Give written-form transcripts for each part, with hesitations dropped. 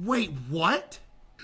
Wait, what?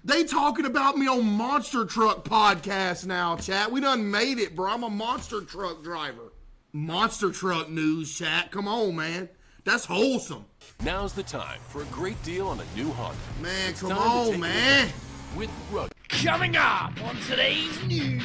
They talking about me on Monster Truck podcast now, chat. We done made it, bro. I'm a monster truck driver. Monster truck news, chat. Come on, man. That's wholesome. Now's the time for a great deal on a new Honda. Man, It's come time to on, take man. With Rug. Coming up on today's news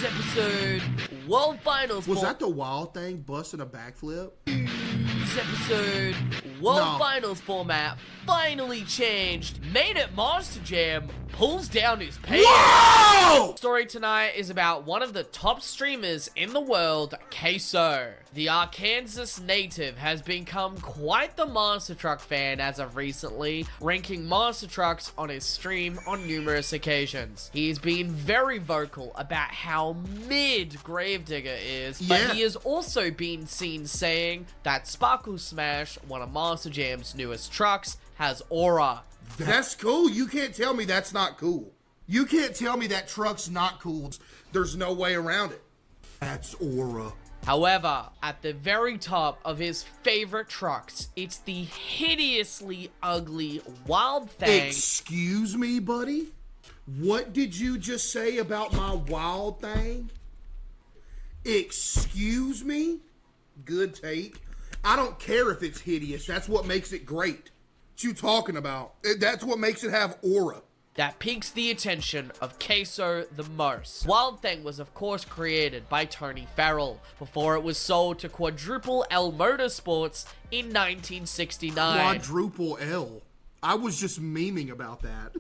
episode, World Finals. Was that the wild thing busting a backflip? News episode, World Finals format finally changed. Made it Monster Jam pulls down his pants. Whoa! Story tonight is about one of the top streamers in the world, CaseOh. The Arkansas native has become quite the monster truck fan as of recently, ranking monster trucks on his stream on numerous occasions. He's been very vocal about how mid Gravedigger is, but he has also been seen saying that Sparkle Smash, one of Monster Jam's newest trucks, has aura. That's cool. You can't tell me that's not cool. You can't tell me that truck's not cool. There's no way around it. That's aura. However, at the very top of his favorite trucks, it's the hideously ugly Wild Thing. Excuse me, buddy? What did you just say about my Wild Thing? Excuse me? Good take. I don't care if it's hideous. That's what makes it great. What you talking about? That's what makes it have aura. That piques the attention of CaseOh the most. Wild Thing was of course created by Tony Farrell before it was sold to Quadruple L Motorsports in 1969. Quadruple L. I was just memeing about that.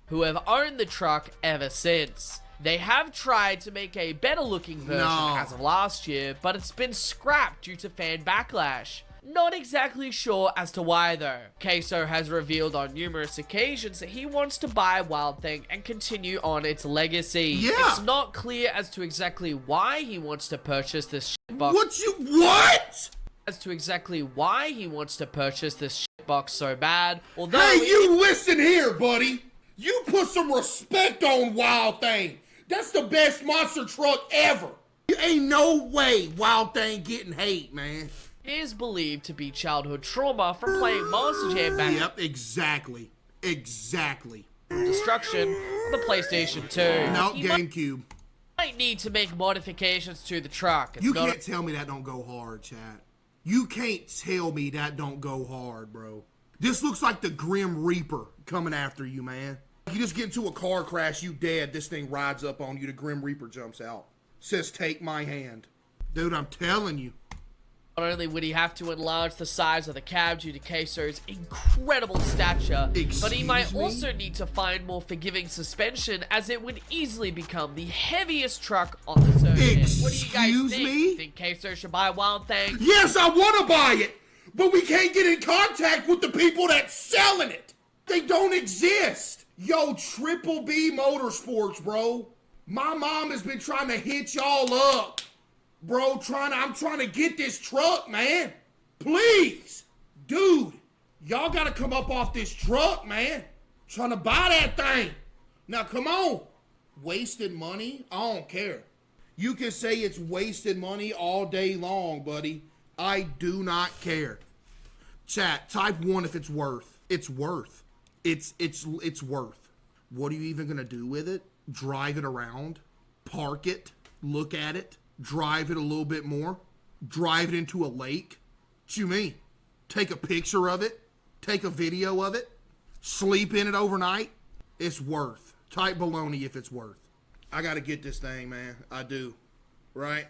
Who have owned the truck ever since. They have tried to make a better looking version as of last year, but it's been scrapped due to fan backlash. Not exactly sure as to why though. CaseOh has revealed on numerous occasions that he wants to buy Wild Thing and continue on its legacy. It's not clear as to exactly why he wants to purchase this shitbox. What? As to exactly why he wants to purchase this shitbox so bad. Although hey, you listen here, buddy. You put some respect on Wild Thing. That's the best monster truck ever. Ain't no way Wild Thing getting hate, man. Is believed to be childhood trauma from playing Monster Jam back. Yep, exactly. Destruction on the PlayStation 2. Nope, GameCube. Might need to make modifications to the truck. You can't tell me that don't go hard, chat. You can't tell me that don't go hard, bro. This looks like the Grim Reaper coming after you, man. You just get into a car crash, you dead, this thing rides up on you, the Grim Reaper jumps out. Says, take my hand. Dude, I'm telling you. Not only would he have to enlarge the size of the cab due to CaseOh's incredible stature, but he might also need to find more forgiving suspension, as it would easily become the heaviest truck on the circuit. What do you guys think? Think CaseOh should buy Wild Thing? Yes, I want to buy it, but we can't get in contact with the people that's selling it. They don't exist. Yo, Triple B Motorsports, bro. My mom has been trying to hit y'all up. Bro, I'm trying to get this truck, man. Please. Dude, y'all got to come up off this truck, man. Trying to buy that thing. Now, come on. Wasted money? I don't care. You can say it's wasted money all day long, buddy. I do not care. Chat, type 1 if it's worth. It's worth. It's worth. What are you even going to do with it? Drive it around? Park it? Look at it? Drive it a little bit more, drive it into a lake. What you mean? Take a picture of it, take a video of it, sleep in it overnight. It's worth. Type baloney if it's worth. I gotta get this thing, man. I do. Right?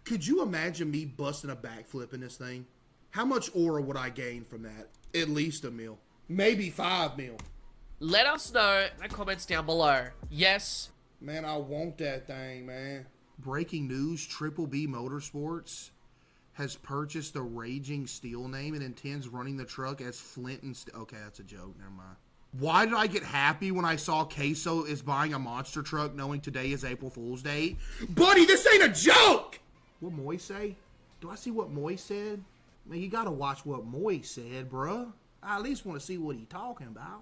Could you imagine me busting a backflip in this thing? How much aura would I gain from that? At least $1 million. Maybe $5 million. Let us know in the comments down below. Yes. Man, I want that thing, man. Breaking news, Triple B Motorsports has purchased the Raging Steel name and intends running the truck as Flint and Steel. Okay, that's a joke. Never mind. Why did I get happy when I saw CaseOh is buying a monster truck knowing today is April Fool's Day? Buddy, this ain't a joke! What Moist say? Do I see what Moist said? Man, you gotta watch what Moist said, bruh. I at least want to see what he talking about.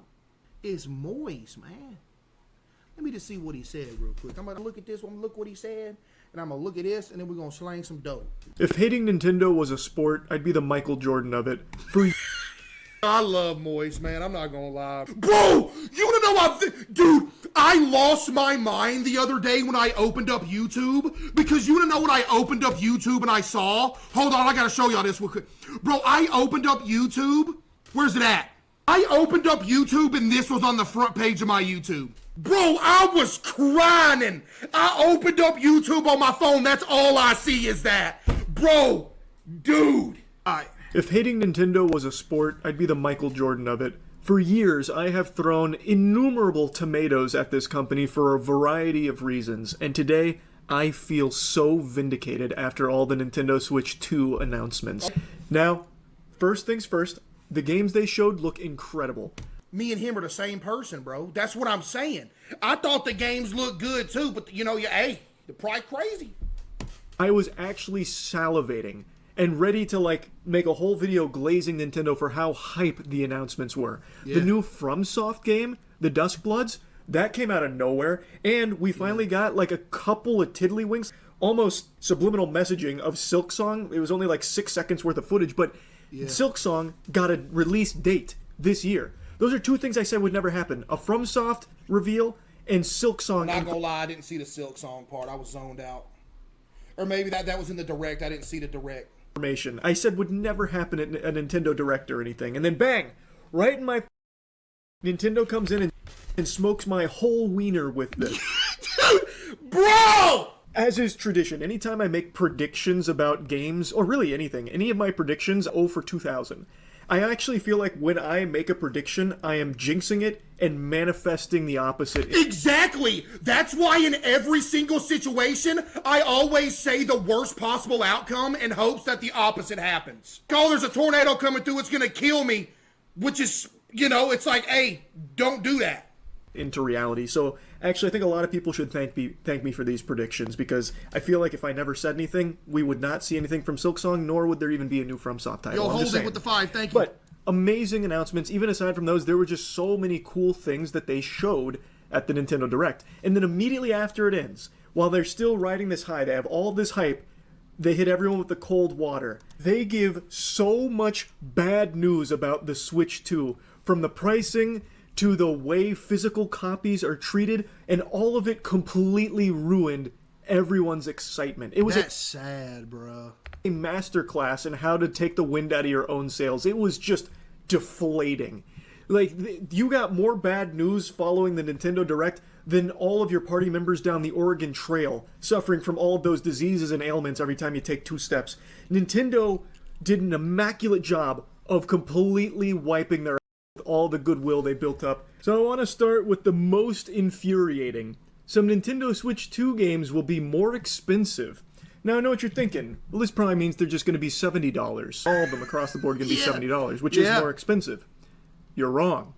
It's Moist, man. Let me just see what he said real quick. I'm going to look at this. I'm going to look what he said. And I'm going to look at this. And then we're going to slang some dope. If hating Nintendo was a sport, I'd be the Michael Jordan of it. I love Moist, man. I'm not gonna lie. Bro, you wanna know dude, I lost my mind the other day when I opened up YouTube. Because you wanna know when I opened up YouTube and I saw? Hold on, I gotta show y'all this real quick. Bro, I opened up YouTube. Where's it at? I opened up YouTube and this was on the front page of my YouTube. Bro, I was crying. I opened up YouTube on my phone. That's all I see is that. Bro, dude. If hating Nintendo was a sport, I'd be the Michael Jordan of it. For years, I have thrown innumerable tomatoes at this company for a variety of reasons, and today, I feel so vindicated after all the Nintendo Switch 2 announcements. Now, first things first, the games they showed look incredible. Me and him are the same person, bro. That's what I'm saying. I thought the games looked good too, but hey, the price crazy. I was actually salivating and ready to make a whole video glazing Nintendo for how hype the announcements were. Yeah. The new FromSoft game, the Duskbloods, that came out of nowhere, and we finally got a couple of tiddlywinks, almost subliminal messaging of Silksong. It was only 6 seconds worth of footage, but Silksong got a release date this year. Those are two things I said would never happen. A FromSoft reveal and Silksong. I'm not gonna lie, I didn't see the Silksong part. I was zoned out. Or maybe that was in the direct. I didn't see the direct. Information I said would never happen at a Nintendo Direct or anything. And then bang! Right in my... Nintendo comes in and smokes my whole wiener with this. Bro! As is tradition, anytime I make predictions about games, or really anything, any of my predictions, 0 for 2,000. I actually feel like when I make a prediction, I am jinxing it and manifesting the opposite. Exactly! That's why in every single situation, I always say the worst possible outcome in hopes that the opposite happens. Oh, there's a tornado coming through, it's gonna kill me. Which is, it's like, hey, don't do that. Into reality. So actually I think a lot of people should thank me for these predictions, because I feel like if I never said anything, we would not see anything from Silksong, nor would there even be a new FromSoft title. Yo, hold it with the 5, thank you. But amazing announcements. Even aside from those, there were just so many cool things that they showed at the Nintendo Direct. And then immediately after it ends, while they're still riding this high, they have all this hype, they hit everyone with the cold water. They give so much bad news about the Switch 2, from the pricing to the way physical copies are treated, and all of it completely ruined everyone's excitement. It was sad, bro. A masterclass in how to take the wind out of your own sails. It was just deflating. You got more bad news following the Nintendo Direct than all of your party members down the Oregon Trail, suffering from all of those diseases and ailments every time you take 2 steps. Nintendo did an immaculate job of completely wiping their all the goodwill they built up. So I want to start with the most infuriating. Some Nintendo Switch 2 games will be more expensive. Now I know what you're thinking. Well, this probably means they're just going to be $70. All of them across the board are going to be $70, which is more expensive. You're wrong.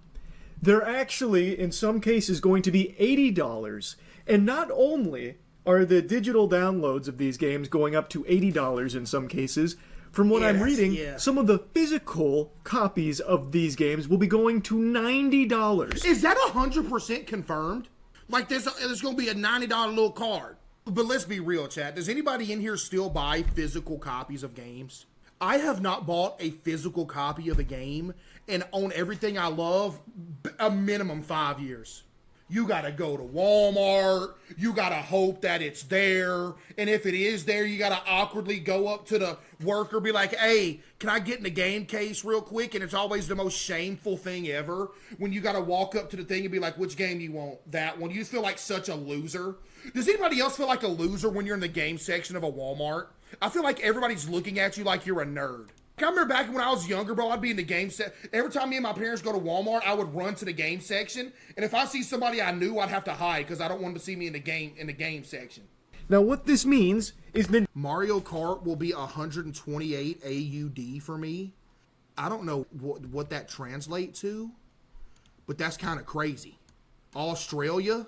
They're actually, in some cases, going to be $80. And not only are the digital downloads of these games going up to $80 in some cases, from what I'm reading, some of the physical copies of these games will be going to $90. Is that 100% confirmed? There's going to be a $90 little card. But let's be real, chat. Does anybody in here still buy physical copies of games? I have not bought a physical copy of a game and own everything I love a minimum 5 years. You gotta go to Walmart, you gotta hope that it's there, and if it is there, you gotta awkwardly go up to the worker, be like, hey, can I get in the game case real quick? And it's always the most shameful thing ever when you gotta walk up to the thing and be like, which game do you want? That one. You feel like such a loser. Does anybody else feel like a loser when you're in the game section of a Walmart? I feel like everybody's looking at you like you're a nerd. I remember back when I was younger, bro, I'd be in the game section. Every time me and my parents go to Walmart, I would run to the game section. And if I see somebody I knew, I'd have to hide because I don't want them to see me in the game section. Now what this means is that Mario Kart will be 128 AUD for me. I don't know what that translates to, but that's kind of crazy. Australia,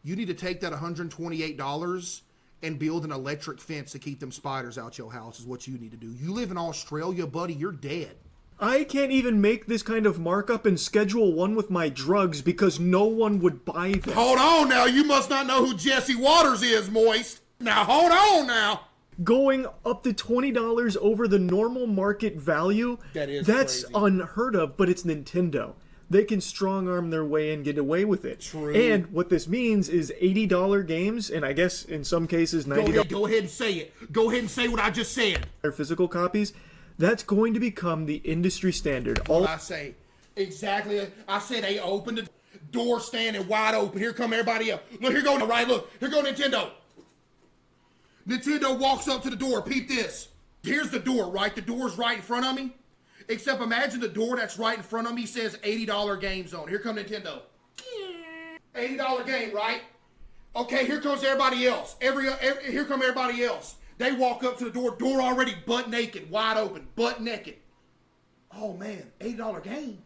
you need to take that $128 and build an electric fence to keep them spiders out your house is what you need to do. You live in Australia, buddy, you're dead. I can't even make this kind of markup in Schedule 1 with my drugs because no one would buy them. Hold on now, you must not know who Jesse Waters is, Moist. Now, hold on now. going up to $20 over the normal market value. That's crazy. Unheard of, but it's Nintendo. They can strong arm their way and get away with it. True. And what this means is $80 games, and I guess in some cases $90 Go ahead and say it. Go ahead and say what I just said. physical copies. That's going to become the industry standard. All I say exactly. I said they opened the door, standing wide open. Here come everybody else. Look, here go right. Look, here go Nintendo. Nintendo walks up to the door. Peep this. Here's the door, right? The door's right in front of me. Except imagine the door that's right in front of me says $80 game zone. Here come Nintendo. $80 game, right? Okay, here comes everybody else. Here come everybody else. They walk up to the door. Door already butt naked, wide open, butt naked. Oh man, $80 game.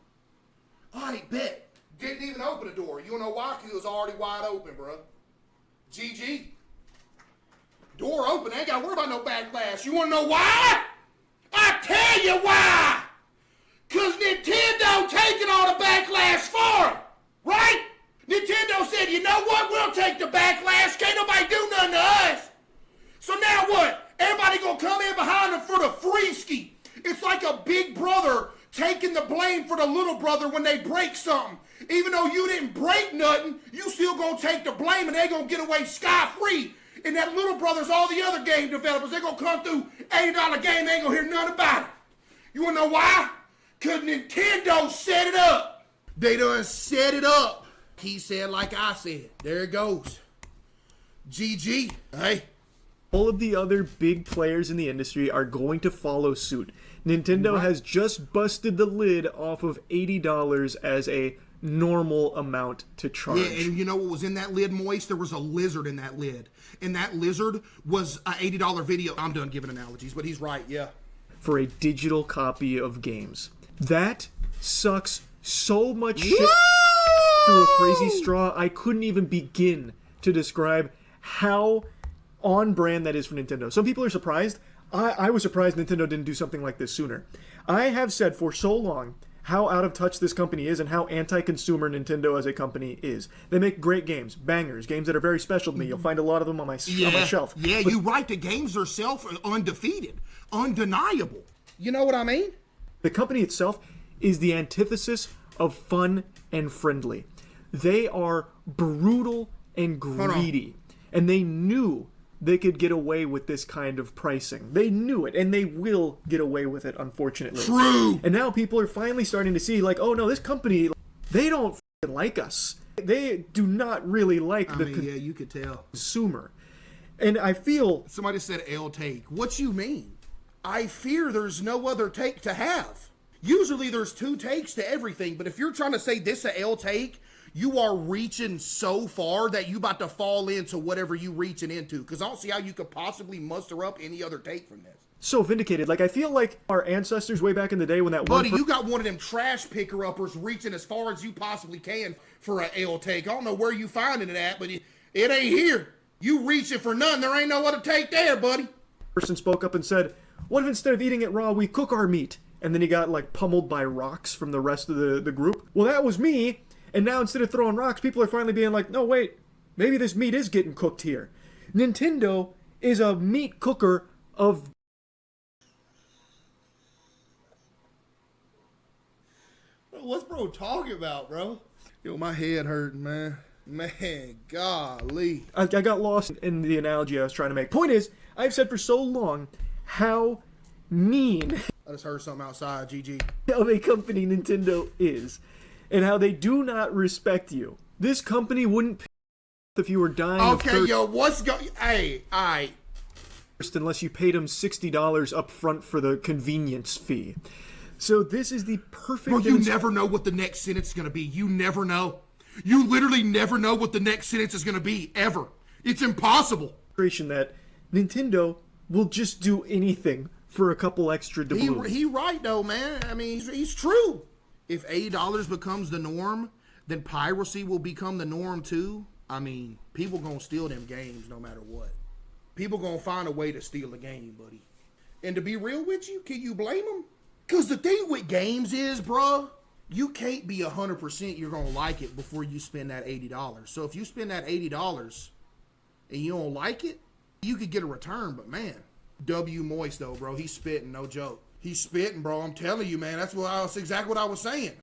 All right, bet. Didn't even open the door. You know why? Because it was already wide open, bro. GG. Door open. I ain't got to worry about no backlash. You want to know why? I tell you why. Because Nintendo taking all the backlash for them. Right? Nintendo said, you know what? We'll take the backlash. Can't nobody do nothing to us. So now what? Everybody gonna come in behind them for the free ski. It's like a big brother taking the blame for the little brother when they break something. Even though you didn't break nothing, you still gonna take the blame and they gonna get away scot-free. And that little brother's all the other game developers. They gonna come through $80 game, they ain't gonna hear nothing about it. You wanna know why? Cause Nintendo set it up. They done set it up. He said like I said. There it goes. GG. Hey. All of the other big players in the industry are going to follow suit. Nintendo has just busted the lid off of $80 as a normal amount to charge. Yeah, and you know what was in that lid, Moist? There was a lizard in that lid. And that lizard was an $80 video. I'm done giving analogies, but he's right, yeah. For a digital copy of games. That sucks so much shit through a crazy straw. I couldn't even begin to describe how on brand that is for Nintendo. Some people are surprised. I was surprised Nintendo didn't do something like this sooner. I have said for so long how out of touch this company is and how anti-consumer Nintendo as a company is. They make great games, bangers, games that are very special to me. You'll find a lot of them on my shelf. Yeah, but you're right. The games themselves are undefeated, undeniable. You know what I mean? The company itself is the antithesis of fun and friendly. They are brutal and greedy. And they knew they could get away with this kind of pricing. They knew it, and they will get away with it, unfortunately. True! And now people are finally starting to see, like, oh no, this company, they don't like us. They do not really like yeah, you could tell. Consumer. And I feel... Somebody said L take. What you mean? I fear there's no other take to have. Usually there's two takes to everything, but if you're trying to say this a L take, you are reaching so far that you about to fall into whatever you reaching into. Because I don't see how you could possibly muster up any other take from this. So vindicated. Like, I feel like our ancestors way back in the day when that Buddy, you got one of them trash picker-uppers reaching as far as you possibly can for a L take. I don't know where you finding it at, but it ain't here. You reaching for none. There ain't no other take there, buddy. Person spoke up and said, what if instead of eating it raw, we cook our meat? And then he got, like, pummeled by rocks from the rest of the group. Well, that was me. And now instead of throwing rocks, people are finally being like, no, wait, maybe this meat is getting cooked here. Nintendo is a meat cooker of... What's bro talking about, bro? Yo, my head hurting, man. Man, golly. I got lost in the analogy I was trying to make. Point is, I've said for so long how mean I just heard something outside, GG. of a company Nintendo is. And how they do not respect you. This company wouldn't pay if you were dying of thirst. Yo, what's going... Hey, alright. Unless you paid them $60 up front for the convenience fee. So this is the perfect... Bro, you never know what the next sentence is going to be. You never know. You literally never know what the next sentence is going to be, ever. It's impossible. That Nintendo will just do anything for a couple extra doubloons. He right, though, man. I mean, he's true. If $80 becomes the norm, then piracy will become the norm too. I mean, people gonna steal them games no matter what. People gonna find a way to steal a game, buddy. And to be real with you, can you blame them? Because the thing with games is, bruh, you can't be 100% you're gonna like it before you spend that $80. So if you spend that $80 and you don't like it, you could get a return, but man, W Moist though, bro. He's spitting, no joke. He's spitting, bro. I'm telling you, man. That's exactly what I was saying.